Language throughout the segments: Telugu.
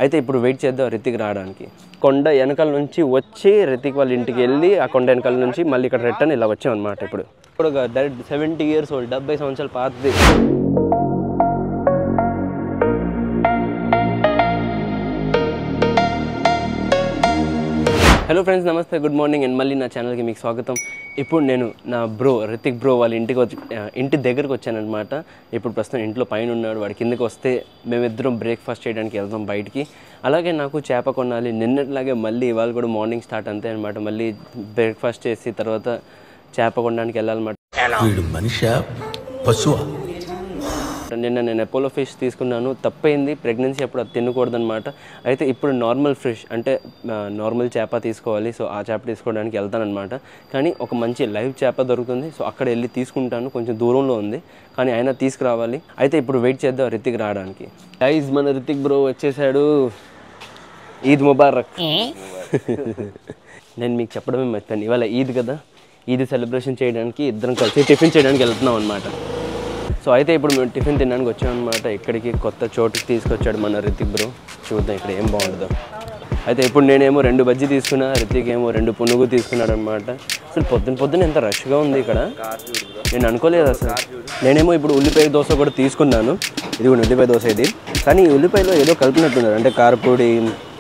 అయితే ఇప్పుడు వెయిట్ చేద్దాం రితిక్ రావడానికి. కొండ వెనకాల నుంచి వచ్చి రితిక్ వాళ్ళ ఇంటికి వెళ్ళి ఆ కొండ వెనకాల నుంచి మళ్ళీ ఇక్కడ రిటర్న్ ఇలా వచ్చామన్నమాట. ఇప్పుడు డైరెక్ట్ 70 years old, 70 సంవత్సరాల పాతది. హలో ఫ్రెండ్స్, నమస్తే, గుడ్ మార్నింగ్ అండ్ మళ్ళీ నా ఛానల్కి మీకు స్వాగతం. ఇప్పుడు నేను నా రితిక్ బ్రో వాళ్ళ ఇంటి దగ్గరకు వచ్చానమాట. ఇప్పుడు ప్రస్తుతం ఇంట్లో పైన ఉన్నాడు, వాడి కిందకి వస్తే మేమిద్దరం బ్రేక్ఫాస్ట్ చేయడానికి వెళ్తాం బయటికి. అలాగే నాకు చేప కొనాలి, నిన్నట్లాగే మళ్ళీ ఇవాళ కూడా మార్నింగ్ స్టార్ట్ అంతే అనమాట. మళ్ళీ బ్రేక్ఫాస్ట్ చేసి తర్వాత చేప కొనడానికి వెళ్ళాలన్నమాట. నిన్న నేను అపోలో ఫిష్ తీసుకున్నాను, తప్పైంది. ప్రెగ్నెన్సీ అప్పుడు అది తినకూడదనమాట. అయితే ఇప్పుడు నార్మల్ ఫిష్ అంటే నార్మల్ చేప తీసుకోవాలి. సో ఆ చేప తీసుకోవడానికి వెళ్తానమాట. కానీ ఒక మంచి లైవ్ చేప దొరుకుతుంది, సో అక్కడ వెళ్ళి తీసుకుంటాను. కొంచెం దూరంలో ఉంది కానీ అయినా తీసుకురావాలి. అయితే ఇప్పుడు వెయిట్ చేద్దాం రితిక్ రావడానికి. గైస్, మన రితిక్ బ్రో వచ్చేసాడు. ఈద్ ముబారక్. నేను మీకు చెప్పడమే మర్చిపోయాను, ఇవాళ ఈద్ కదా. ఈద్ సెలబ్రేషన్ చేయడానికి ఇద్దరం కలిసి టిఫిన్ చేయడానికి వెళ్తున్నాం అనమాట. సో అయితే ఇప్పుడు మేము టిఫిన్ తినడానికి వచ్చామన్నమాట. ఇక్కడికి కొత్త చోటుకి తీసుకొచ్చాడు మన రితిక్ బ్రో. చూద్దాం ఇక్కడ ఏం బాగుంటుందో. అయితే ఇప్పుడు నేనేమో 2 బజ్జీ తీసుకున్నా, రితిక్ ఏమో 2 పునుగు తీసుకున్నాడు అనమాట. అసలు పొద్దున ఎంత రష్గా ఉంది ఇక్కడ, నేను అనుకోలేదు అసలు. నేనేమో ఇప్పుడు ఉల్లిపాయ దోశ కూడా తీసుకున్నాను. ఇది కూడా ఉల్లిపాయ దోశ ఇది. కానీ ఈ ఉల్లిపాయలో ఏదో కలిపినట్టున్నారు, అంటే కారపొడి,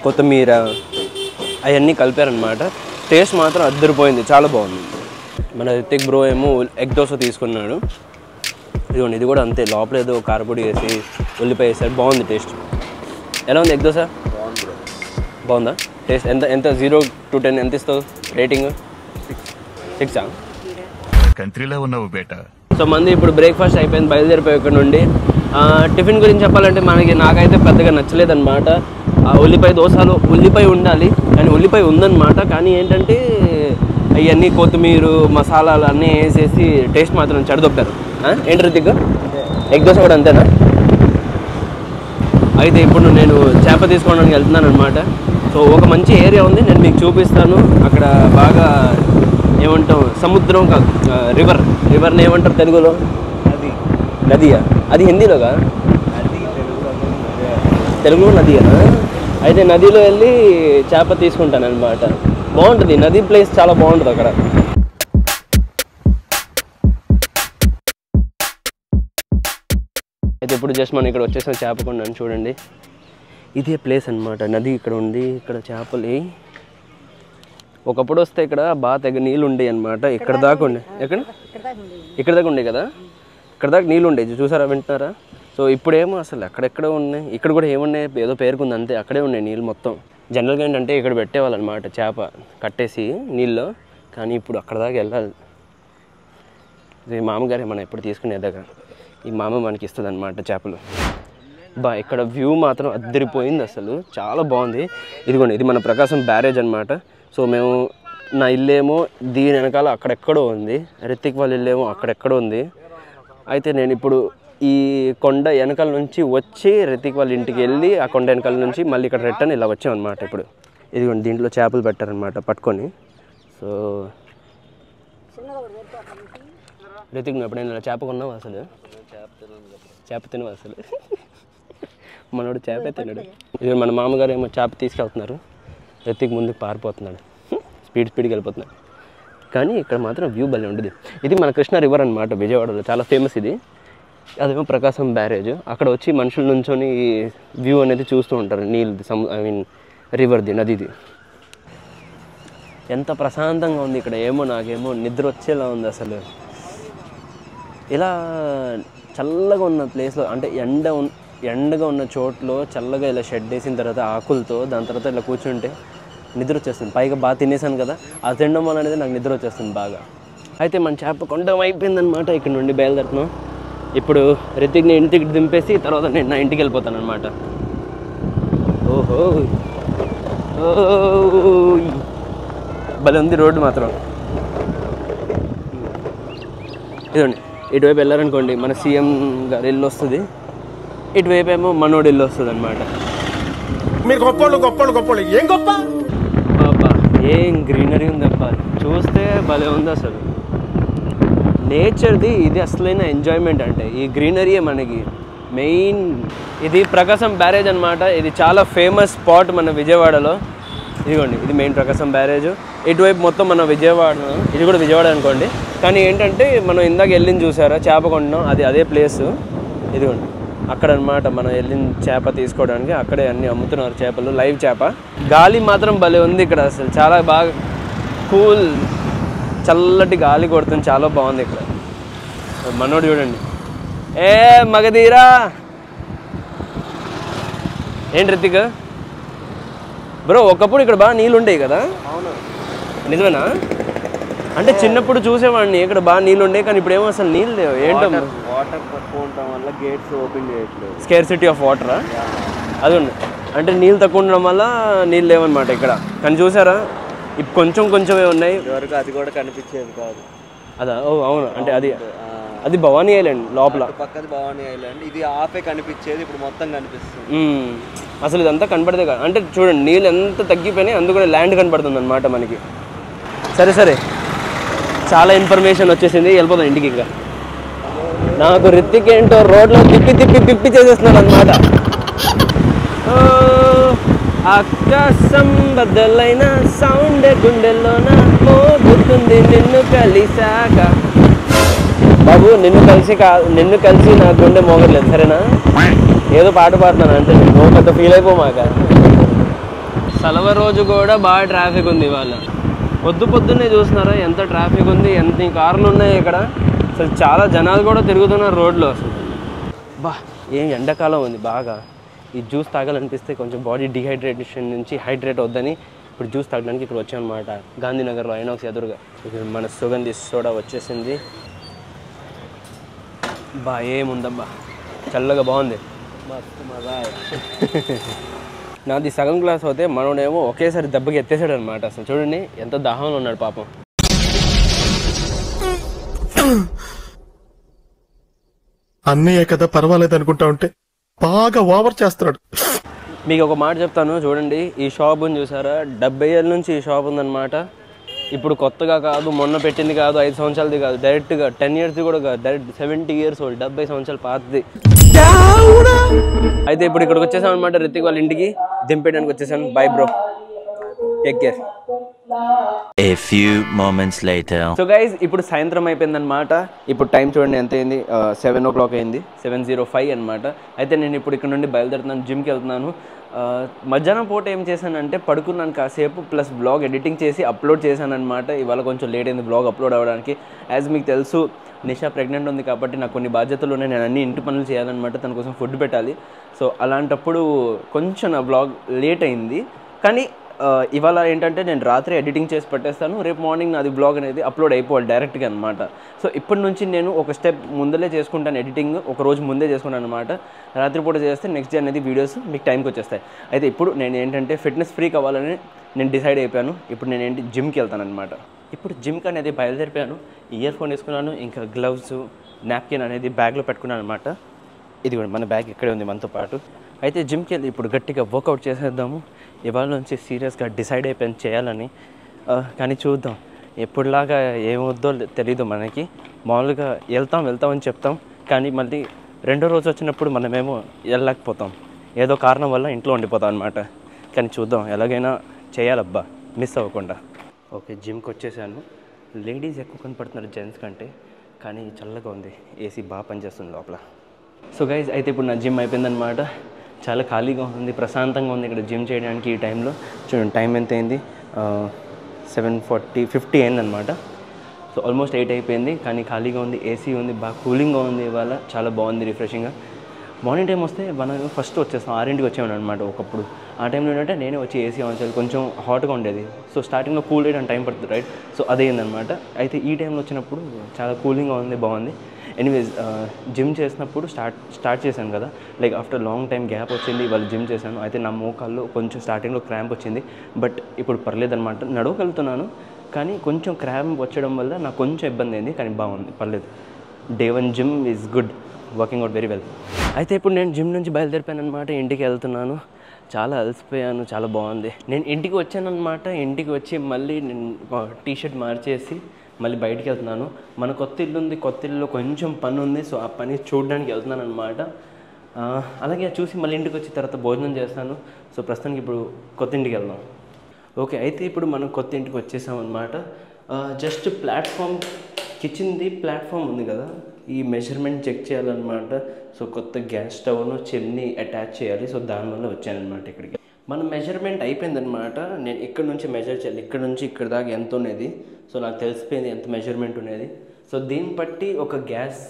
కొత్తిమీర అవన్నీ కలిపారనమాట. టేస్ట్ మాత్రం అద్దరిపోయింది, చాలా బాగుంది. మన రితిక్ బ్రో ఏమో ఎగ్ దోశ తీసుకున్నాడు. ఇదిగోండి, ఇది కూడా అంతే. లోపల ఏదో కారపొడి వేసి ఉల్లిపాయ వేసాడు, బాగుంది టేస్ట్. ఎలా ఉంది ఎగ్ దోశ? బాగుందా టేస్ట్? ఎంత 0 to 10 ఎంత ఇస్తావు రేటింగ్? 6 కంట్రీలో ఉన్నావు బేటా. సో మంది ఇప్పుడు బ్రేక్ఫాస్ట్ అయిపోయింది, బయలుదేరిపోయి ఇక్కడ నుండి. టిఫిన్ గురించి చెప్పాలంటే నాకైతే పెద్దగా నచ్చలేదన్నమాట. ఉల్లిపాయ దోశలో ఉల్లిపాయ ఉండాలి, కానీ ఉల్లిపాయ ఉందన్నమాట. కానీ ఏంటంటే అవన్నీ కొత్తిమీర మసాలాలు అన్నీ వేసేసి టేస్ట్ మాత్రం చెడదొప్పారు. ఏంటి రితిక్, ఎగ్ దోశ కూడా అంతేనా? అయితే ఇప్పుడు నేను చేప తీసుకోవడానికి వెళ్తున్నాను అనమాట. సో ఒక మంచి ఏరియా ఉంది, నేను మీకు చూపిస్తాను. అక్కడ బాగా ఏమంటాం, సముద్రం కాదు, రివర్ని ఏమంటారు తెలుగులో? నదియా? అది హిందీలోగా? తెలుగులో నదియా? అయితే నదిలో వెళ్ళి చేప తీసుకుంటాను అనమాట. బాగుంటుంది, నది ప్లేస్ చాలా బాగుంటుంది అక్కడ. అయితే ఇప్పుడు జస్ట్ మనం ఇక్కడ వచ్చేసిన చేప కొన్నాను, చూడండి. ఇదే ప్లేస్ అనమాట, నది ఇక్కడ ఉంది. ఇక్కడ చేపలు ఒకప్పుడు వస్తే ఇక్కడ బాగా తెగ నీళ్ళు ఉండేవి అనమాట. ఇక్కడ దాకా ఉండే, ఇక్కడ దాకా ఉండే కదా, ఇక్కడ దాకా నీళ్ళు ఉండేవి, చూసారా, వింటున్నారా? సో ఇప్పుడేమో అసలు అక్కడెక్కడ ఉన్నాయి. ఇక్కడ కూడా ఏమున్నాయి, ఏదో పేరుకుంది అంతే, అక్కడే ఉన్నాయి నీళ్ళు మొత్తం. జనరల్గా ఏంటంటే ఇక్కడ పెట్టేవాళ్ళు అనమాట చేప కట్టేసి నీళ్ళు. కానీ ఇప్పుడు అక్కడ దాకా వెళ్ళాలి. ఇది మామగారే మనం ఎప్పుడు తీసుకునే దగ్గర, ఈ మామ మనకి ఇస్తుంది అనమాట చేపలు. ఇక్కడ వ్యూ మాత్రం అద్దరిపోయింది, అసలు చాలా బాగుంది. ఇదిగోండి, ఇది మన ప్రకాశం బ్యారేజ్ అనమాట. సో మేము, నా ఇల్లేమో దీని వెనకాల అక్కడెక్కడో ఉంది, రితిక్ వాళ్ళ ఇల్లేమో అక్కడెక్కడో ఉంది. అయితే నేను ఇప్పుడు ఈ కొండ వెనకాల నుంచి వచ్చి రితిక్ వాళ్ళ ఇంటికి వెళ్ళి ఆ కొండ వెనకాల నుంచి మళ్ళీ ఇక్కడ రిటర్న్ ఇలా వచ్చామన్నమాట. ఇప్పుడు ఇదిగోండి, దీంట్లో చేపలు పెట్టారనమాట పట్టుకొని. సో రితిక్, నువ్వు ఎప్పుడైనా ఇలా చేప కొన్నావు? అసలు చేప తినవు అసలు? మనోడు చేపే తినడు. ఇది మన మామగారు ఏమో చేప తీసుకెళ్తున్నారు, రితిక్ ముందుకు పారిపోతున్నాడు, స్పీడ్గా వెళ్ళిపోతున్నాడు. కానీ ఇక్కడ మాత్రం వ్యూ భలే ఉండదు. ఇది మన కృష్ణా రివర్ అనమాట, విజయవాడలో చాలా ఫేమస్ ఇది. అదేమో ప్రకాశం బ్యారేజ్. అక్కడ వచ్చి మనుషులు నుంచొని వ్యూ అనేది చూస్తూ ఉంటారు, నీళ్ళు, రివర్ది, నదిది. ఎంత ప్రశాంతంగా ఉంది ఇక్కడ. ఏమో నాకేమో నిద్ర వచ్చేలా ఉంది అసలు. ఇలా చల్లగా ఉన్న ప్లేస్లో, అంటే ఎండగా ఉన్న చోట్లో చల్లగా ఇలా షెడ్ వేసిన తర్వాత ఆకులతో, దాని తర్వాత ఇలా కూర్చుంటే నిద్ర వచ్చేస్తుంది. పైగా బాగా తినేసాను కదా, ఆ తినడం వల్ల అనేది నాకు నిద్ర వచ్చేస్తుంది బాగా. అయితే మన చేప కొండం అయిపోయిందనమాట. ఇక్కడ నుండి బయలుదేరుతున్నాం. ఇప్పుడు రితిక్ని ఇంటికి దింపేసి తర్వాత నేను నా ఇంటికి వెళ్ళిపోతాను అనమాట. ఓహో, భలే ఉంది రోడ్డు మాత్రం. ఇదండి, ఇటువైపు వెళ్ళారనుకోండి మన సీఎం గారి ఇల్లు వస్తుంది, ఇటువైపు ఏమో మనోడి ఇల్లు వస్తుంది అనమాట. ఏం గొప్ప బాబా, ఏం గ్రీనరీ ఉందబ్బా, చూస్తే భలే ఉంది అసలు. నేచర్ది ఇది అసలైన ఎంజాయ్మెంట్. అంటే ఈ గ్రీనరీయే మనకి మెయిన్ ఇది ప్రకాశం బ్యారేజ్ అనమాట. ఇది చాలా ఫేమస్ స్పాట్ మన విజయవాడలో. ఇదిగోండి, ఇది మెయిన్ ప్రకాశం బ్యారేజ్. ఇటువైపు మొత్తం మన విజయవాడ, ఇది కూడా విజయవాడ అనుకోండి. కానీ ఏంటంటే మనం ఇందాక వెళ్ళింది చూసారా చేప కొండం, అదే ప్లేస్. ఇదిగోండి అక్కడ అనమాట మనం వెళ్ళిన చేప తీసుకోవడానికి. అక్కడే అన్ని అమ్ముతున్నారు చేపలు, లైవ్ చేప. గాలి మాత్రం భలే ఉంది ఇక్కడ, అసలు చాలా బాగా కూల్ చల్లటి గాలి కొడుతుంది, చాలా బాగుంది ఇక్కడ. మనోడు చూడండి, ఏ మగధీరా ఏంటి రితిక్ బ్రో, ఒకప్పుడు ఇక్కడ బాగా నీళ్ళు ఉండేవి కదా? అవును, నిజమేనా? అంటే చిన్నప్పుడు చూసేవాడిని ఇక్కడ బాగా నీళ్ళు ఉండే, కానీ ఇప్పుడు ఏమో అసలు నీళ్ళు లేవు. ఏంటో వాటర్ తక్కువ ఉండటం వల్ల గేట్స్ ఓపెన్ చేయట్లేదు. స్కేర్సిటీ ఆఫ్ వాటరా? అది ఉంది, అంటే నీళ్ళు తక్కువ ఉండడం వల్ల నీళ్ళు లేవన్నమాట ఇక్కడ. కానీ చూసారా ఇప్పుడు కొంచెం కొంచెమే ఉన్నాయి. ఇదివరకు అది కూడా కనిపించేది కాదు. అదా? ఓ అవును, అంటే అది భవానీ ఐలాండ్ లోపల పక్కది భవానీ ఐలాండ్. ఇది ఆఫే కనిపించేది, ఇప్పుడు మొత్తం కనిపిస్తుంది. అసలు ఇదంతా కనపడదే కాదు. అంటే చూడండి నీళ్ళు ఎంత తగ్గిపోయినాయి, అందుకు కూడా ల్యాండ్ కనపడుతుంది అనమాట మనకి. సరే చాలా ఇన్ఫర్మేషన్ వచ్చేసింది, వెళ్ళిపోతాం ఇంటికి. ఇక నాకు రితిక్ ఏంటో రోడ్లో తిప్పి చేసేస్తున్నాడు అనమాట. ఆకాశం బద్దలైన సౌండ్ గుండెల్లోన మోగుతుంది నిన్ను కలిసాక. బాబు నిన్ను కలిసి నా గుండె మోగట్లేదు, సరేనా? ఏదో పాట పాడుతున్నాను అంటే నువ్వు పెద్ద ఫీల్ అయిపోమాక. సెలవు రోజు కూడా బాగా ట్రాఫిక్ ఉంది ఇవాళ. పొద్దున్నే చూస్తున్నారా ఎంత ట్రాఫిక్ ఉంది, ఎంత కార్లు ఉన్నాయి ఇక్కడ. అసలు చాలా జనాలు కూడా తిరుగుతున్నారు రోడ్లో. అసలు బా ఏం ఎండాకాలం ఉంది బాగా. ఈ జ్యూస్ తాగాలనిపిస్తే కొంచెం బాడీ డిహైడ్రేషన్ నుంచి హైడ్రేట్ వద్దని ఇప్పుడు జ్యూస్ తాగడానికి ఇక్కడ వచ్చామన్నమాట. గాంధీనగర్లో ఐనాక్స్ ఎదురుగా ఇక్కడ మన సుగంధి సోడా వచ్చేసింది. బా ఏముందబ్బా, చల్లగా బాగుంది. మస్తు మజా. నాది సగం గ్లాస్ అవుతే మనోడేమో ఒకేసారి దెబ్బకి ఎత్తేసాడు అనమాట. అసలు చూడండి ఎంత దాహంలో ఉన్నాడు పాపం. అన్నయ్య కదా పర్వాలేదు అనుకుంటా ఉంటే బాగా ఓవర్ చేస్తున్నాడు. మీకు ఒక మాట చెప్తాను చూడండి, ఈ షాప్ ఉంది చూసారా, 70 ఏళ్ళ నుంచి ఈ షాప్ ఉందన్నమాట. ఇప్పుడు కొత్తగా కాదు, మొన్న పెట్టింది కాదు, 5 సంవత్సరాలది కాదు, డైరెక్ట్గా 10 ఇయర్స్ది కూడా కాదు, డైరెక్ట్ 70 years old, 70 సంవత్సరాల పాతది. అయితే ఇప్పుడు ఇక్కడికి వచ్చేసాం అనమాట, రితిక్ వాళ్ళ ఇంటికి దింపేయడానికి వచ్చేసాను. By bro, take care. A few moments later. So guys ఇప్పుడు సాయంత్రం అయిపోయిందనమాట. ఇప్పుడు టైం చూడండి ఎంత అయింది, 7 o'clock అయింది, 7:05 అనమాట. అయితే నేను ఇప్పుడు ఇక్కడ నుండి బయలుదేరుతున్నాను, జిమ్కి వెళ్తున్నాను. మధ్యాహ్నం పూట ఏం చేశానంటే పడుకున్నాను కాసేపు, ప్లస్ బ్లాగ్ ఎడిటింగ్ చేసి అప్లోడ్ చేశాను అనమాట. ఇవాళ కొంచెం లేట్ అయింది బ్లాగ్ అప్లోడ్ అవ్వడానికి. యాజ్ మీకు తెలుసు నిషా ప్రెగ్నెంట్ ఉంది కాబట్టి నాకు కొన్ని బాధ్యతలు ఉన్నాయి, నేను అన్ని ఇంటి పనులు చేయాలన్నమాట, తన కోసం ఫుడ్ పెట్టాలి. సో అలాంటప్పుడు కొంచెం నా బ్లాగ్ లేట్ అయింది. కానీ ఇవాళ ఏంటంటే నేను రాత్రి ఎడిటింగ్ చేసి పెట్టేస్తాను, రేపు మార్నింగ్ నాది బ్లాగ్ అనేది అప్లోడ్ అయిపోవాలి డైరెక్ట్గా అనమాట. సో ఇప్పటి నుంచి నేను ఒక స్టెప్ ముందలే చేసుకుంటాను, ఎడిటింగ్ ఒక రోజు ముందే చేసుకుంటాను అనమాట. రాత్రిపూట చేస్తే నెక్స్ట్ డే అనేది వీడియోస్ మీకు టైంకి వచ్చేస్తాయి. అయితే ఇప్పుడు నేను ఏంటంటే ఫిట్నెస్ ఫ్రీక్ అవ్వాలని నేను డిసైడ్ అయిపోయాను. ఇప్పుడు నేను ఏంటి జిమ్కి వెళ్తాను అనమాట. ఇప్పుడు జిమ్కి అనేది బయలుదేరిపోయాను, ఇయర్ ఫోన్ వేసుకున్నాను, ఇంకా గ్లవ్స్, నాప్కిన్ అనేది బ్యాగ్లో పెట్టుకున్నాను అనమాట. ఇది కూడా మన బ్యాగ్ ఇక్కడే ఉంది మనతో పాటు. అయితే జిమ్కి వెళ్ళి ఇప్పుడు గట్టిగా వర్కౌట్ చేసేద్దాము. ఇవాళ నుంచి సీరియస్గా డిసైడ్ అయిపోయింది చేయాలని. కానీ చూద్దాం, ఎప్పుడులాగా ఏమవుద్దో తెలీదు మనకి. మామూలుగా వెళ్తామని చెప్తాం, కానీ మళ్ళీ రెండో రోజు వచ్చినప్పుడు మనమేమో వెళ్ళలేకపోతాం, ఏదో కారణం వల్ల ఇంట్లో ఉండిపోతాం అనమాట. కానీ చూద్దాం, ఎలాగైనా చేయాలబ్బా, మిస్ అవ్వకుండా. ఓకే, జిమ్కి వచ్చేసాను. లేడీస్ ఎక్కువ కనపడుతున్నారు జెంట్స్ కంటే, కానీ చల్లగా ఉంది, ఏసీ బాగా పనిచేస్తుంది లోపల. సో గైజ్ అయితే ఇప్పుడు నా జిమ్ అయిపోయిందనమాట. చాలా ఖాళీగా ఉంది, ప్రశాంతంగా ఉంది ఇక్కడ జిమ్ చేయడానికి. ఈ టైంలో చూడండి టైం ఎంత అయింది, 7:50 అయిందనమాట. సో ఆల్మోస్ట్ 8 అయిపోయింది, కానీ ఖాళీగా ఉంది, ఏసీ ఉంది, బాగా కూలింగ్గా ఉంది. ఇవాళ చాలా బాగుంది, రిఫ్రెషింగ్గా. మార్నింగ్ టైం వస్తే మనం ఫస్ట్ వచ్చేస్తాం, 6ంటికి వచ్చేవాడు అనమాట ఒకప్పుడు. ఆ టైంలో ఏంటంటే నేనే వచ్చి ఏసీ ఆన్ చేయాలి, కొంచెం హాట్గా ఉండేది. సో స్టార్టింగ్లో కూల్ వేయడానికి టైం పడుతుంది రైట్. సో అదేందనమాట. అయితే ఈ టైంలో వచ్చినప్పుడు చాలా కూలింగ్గా ఉంది, బాగుంది. ఎనీవేస్ జిమ్ చేసినప్పుడు స్టార్ట్ చేశాను కదా, like after long time gap వచ్చింది, వాళ్ళు జిమ్ చేశాను. అయితే నా మోకాల్లో కొంచెం స్టార్టింగ్లో క్రాంప్ వచ్చింది, బట్ ఇప్పుడు పర్లేదనమాట, నడవగలుగుతున్నాను. కానీ కొంచెం క్రాంప్ వచ్చడం వల్ల నాకు కొంచెం ఇబ్బంది అయింది, కానీ బాగుంది, పర్లేదు. Day 1 gym is good, working out very well. అయితే ఇప్పుడు నేను జిమ్ నుంచి బయలుదేరిపోయాను అనమాట, ఇంటికి వెళ్తున్నాను. చాలా అలసిపోయాను, చాలా బాగుంది. నేను ఇంటికి వచ్చాను అనమాట. ఇంటికి వచ్చి మళ్ళీ నేను టీషర్ట్ మార్చేసి మళ్ళీ బయటికి వెళ్తున్నాను. మన కొత్త ఇల్లు ఉంది, కొత్త ఇల్లులో కొంచెం పని ఉంది. సో ఆ పని చూడడానికి వెళ్తున్నాను అనమాట. అలాగే చూసి మళ్ళీ ఇంటికి వచ్చిన తర్వాత భోజనం చేస్తాను. సో ప్రస్తుతానికి ఇప్పుడు కొత్త ఇంటికి వెళ్దాం. ఓకే, అయితే ఇప్పుడు మనం కొత్త ఇంటికి వచ్చేసాం అనమాట. జస్ట్ ప్లాట్ఫామ్, కిచెన్ది ప్లాట్ఫామ్ ఉంది కదా, ఈ మెజర్మెంట్ చెక్ చేయాలన్నమాట. సో కొత్త గ్యాస్ స్టవ్ను చిమ్నీ అటాచ్ చేయాలి. సో దానివల్ల వచ్చానమాట ఇక్కడికి. మన మెజర్మెంట్ అయిపోయిందనమాట. నేను ఇక్కడ నుంచి మెజర్ చేయాలి, ఇక్కడ నుంచి ఇక్కడ దాకా ఎంత ఉన్నది. సో నాకు తెలిసిపోయింది ఎంత మెజర్మెంట్ ఉన్నది. సో దీన్ని బట్టి ఒక గ్యాస్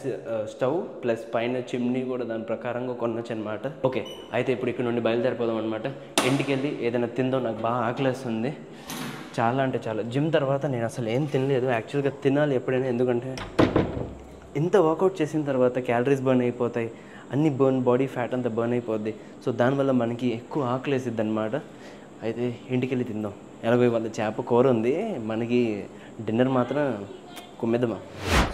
స్టవ్ ప్లస్ పైన చిమ్నీ కూడా దాని ప్రకారంగా కొనొచ్చు అనమాట. ఓకే, అయితే ఇప్పుడు ఇక్కడ నుండి బయలుదేరిపోదాం అనమాట. ఇంటికి వెళ్ళి ఏదైనా తిందో, నాకు బాగా ఆకలేస్తుంది చాలా అంటే చాలా. జిమ్ తర్వాత నేను అసలు ఏం తినలేదు. యాక్చువల్గా తినాలి ఎప్పుడైనా, ఎందుకంటే ఇంత వర్కౌట్ చేసిన తర్వాత క్యాలరీస్ బర్న్ అయిపోతాయి, అన్ని బాడీ ఫ్యాట్ అంతా బర్న్ అయిపోద్ది. సో దానివల్ల మనకి ఎక్కువ ఆకలేసిద్ది అనమాట. అయితే ఇంటికి వెళ్ళి తిందాం. ఎలాగో వాళ్ళ చేప కూర ఉంది, మనకి డిన్నర్ మాత్రం కుమ్మిద్దామా.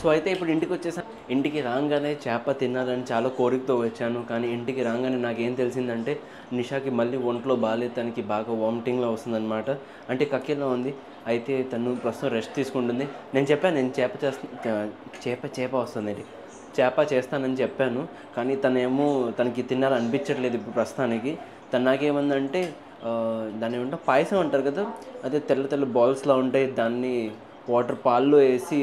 సో అయితే ఇప్పుడు ఇంటికి వచ్చేసాను. ఇంటికి రాగానే చేప తినాలని చాలా కోరికతో వచ్చాను. కానీ ఇంటికి రాగానే నాకేం తెలిసిందంటే నిషాకి మళ్ళీ ఒంట్లో బాగాలేదు, తనకి బాగా వామిటింగ్లో వస్తుందన్నమాట. అంటే కక్కిలో ఉంది. అయితే తను ప్రస్తుతం రెస్ట్ తీసుకుంటుంది. నేను చెప్పాను, నేను చేప వస్తుంది, చేప చేస్తానని చెప్పాను. కానీ తనేమో తనకి తినాలనిపించట్లేదు ఇప్పుడు ప్రస్తుతానికి. తను నాకేమందంటే దాన్ని ఏమంటే పాయసం అంటారు కదా, అదే తెల్ల తెల్ల బాల్స్లా ఉంటాయి, దాన్ని వాటర్ పాల్లో వేసి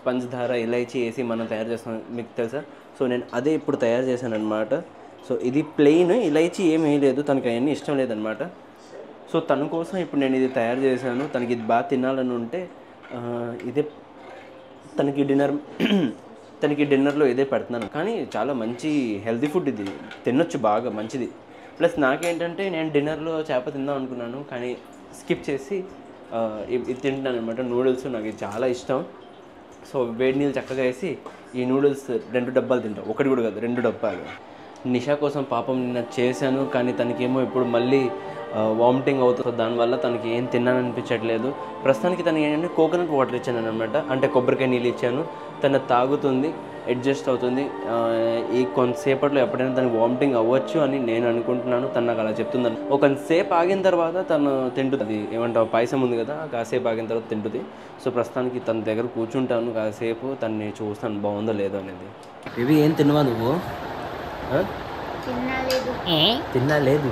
పంచదార ఇలైచి వేసి మనం తయారు చేస్తాం, మీకు తెలుసా. సో నేను అదే ఇప్పుడు తయారు చేశాను అనమాట. సో ఇది ప్లెయిన్, ఇలైచి ఏమీ వేయలేదు, తనకి అవన్నీ ఇష్టం లేదనమాట. సో తన కోసం ఇప్పుడు నేను ఇది తయారు చేశాను. తనకి ఇది బాగా తినాలని ఉంటే ఇదే తనకి డిన్నర్లో ఇదే పెడుతున్నాను. కానీ చాలా మంచి హెల్తీ ఫుడ్, ఇది తినొచ్చు, బాగా మంచిది. ప్లస్ నాకేంటంటే నేను డిన్నర్లో చేప తిందాం అనుకున్నాను, కానీ స్కిప్ చేసి ఇది తింటాను అనమాట. నూడిల్స్ నాకు ఇది చాలా ఇష్టం. సో వేడి నీళ్ళు చక్కగా వేసి ఈ నూడిల్స్ 2 డబ్బాలు తింటాం, ఒకటి కూడా కాదు 2 డబ్బాలు. నిషా కోసం పాపం నిన్న చేశాను, కానీ తనకేమో ఇప్పుడు మళ్ళీ వామిటింగ్ అవుతుంది. దానివల్ల తనకి ఏం తినాలనిపించట్లేదు. ప్రస్తుతానికి తనకి ఏంటంటే కోకోనట్ వాటర్ ఇచ్చాను అనమాట, అంటే కొబ్బరికాయ నీళ్ళు ఇచ్చాను. తను తాగుతుంది, అడ్జస్ట్ అవుతుంది. ఈ కొంతసేపట్లో ఎప్పుడైనా తనకి వామిటింగ్ అవ్వచ్చు అని నేను అనుకుంటున్నాను. తను నాకు అలా చెప్తుందని. ఒక కొంతసేపు ఆగిన తర్వాత తను తింటుంది. అది ఏమంటావు, పాయసం ఉంది కదా, కాసేపు ఆగిన తర్వాత తింటుంది. సో ప్రస్తుతానికి తన దగ్గర కూర్చుంటాను కాసేపు, తనని చూస్తాను బాగుందో లేదో అనేది. ఇవి ఏం తినవా నువ్వు? తినలేదు.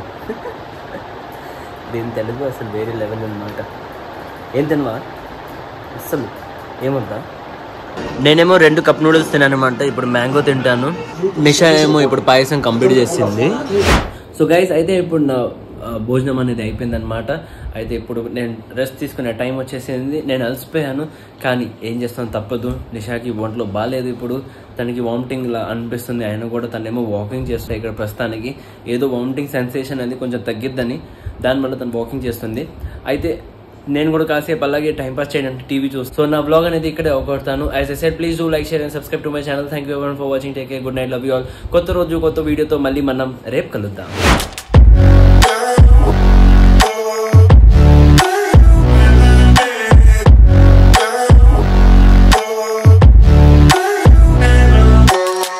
దీని తెలుగు అసలు వేరే లెవెల్ అనమాట. ఏం తినవా అస్సలు? ఏమంటా? నేనేమో 2 కప్ నూడిల్స్ తిన్నాను అనమాట. ఇప్పుడు మ్యాంగో తింటాను. నిషా ఏమో ఇప్పుడు పాయసం కంప్లీట్ చేసింది. సో గైస్, అయితే ఇప్పుడు నా భోజనం అనేది అయిపోయింది అనమాట. అయితే ఇప్పుడు నేను రెస్ట్ తీసుకునే టైం వచ్చేసింది. నేను అలసిపోయాను, కానీ ఏం చేస్తాను, తప్పదు. నిషాకి ఒంట్లో బాగాలేదు, ఇప్పుడు తనకి వామిటింగ్ లా అనిపిస్తుంది. అయినా కూడా తనేమో వాకింగ్ చేస్తాయి. ఇక్కడ ప్రస్తుతానికి ఏదో వామిటింగ్ సెన్సేషన్ అనేది కొంచెం తగ్గిద్దని, దానివల్ల తను వాకింగ్ చేస్తుంది. అయితే నేను కూడా కాసేపు అలాగే టైంపాస్ చేయడానికి టీవీ చూస్తాను. సో నా బ్లాగ్ అనేది ఇక్కడే అవగొడతాను. As I said, please do like, share and subscribe to my channel. Thank you everyone for watching. Take care, good night, love you all. కొత్త రోజు కొత్త వీడియోతో మళ్ళీ మనం రేపు కలుద్దాం.